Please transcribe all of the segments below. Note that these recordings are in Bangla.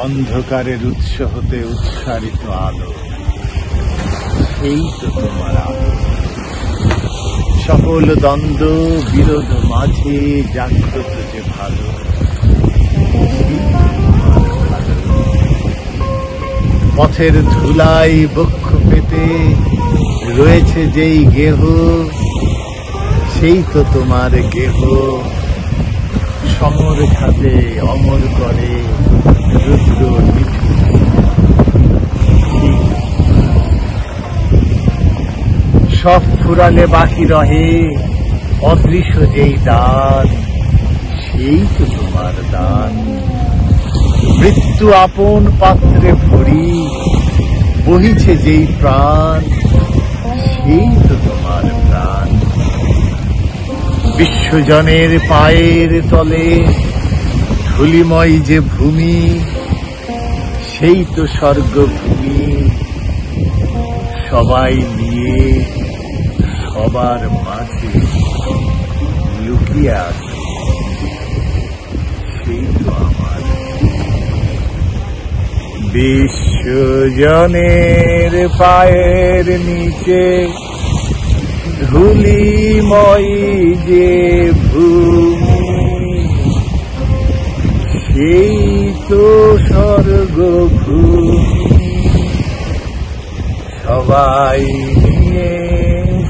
অন্ধকারের উৎস হতে উৎসারিত আলো, সেই তো তোমার আলো। সকল দ্বন্দ্ব বিরোধ মাঝে জাগ্রত যে ভালো, পথের ধুলাই বক্ষ পেতে রয়েছে যেই গেহ, সেই তো তোমার গেহ। সমর খাতে অমর করে রুদ্র নিঠুর। সব ফুরালে বাকি রহে অদৃশ্য যেই দান, সেই তো তোমার দান। মৃত্যু আপন পাত্রে ভরি বহিছে যেই প্রাণ, সেই তো তোমার প্রাণ। বিশ্বজনের পায়ের তলে ধুলিময় যে ভূমি, সেই তো স্বর্গভূমি। সবাই নিয়ে সবার মাঝে লুকিয়ে আছে, সেই তো আমার। বিশ্বজনের পায়ের নিচে ধুলিময় যে ভূমি, সেই তো স্বর্গভূমি। সবাই নিয়ে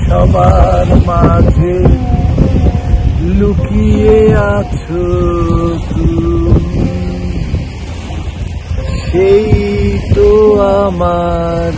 সবার মাঝে লুকিয়ে আছো তুমি, সেই তো আমার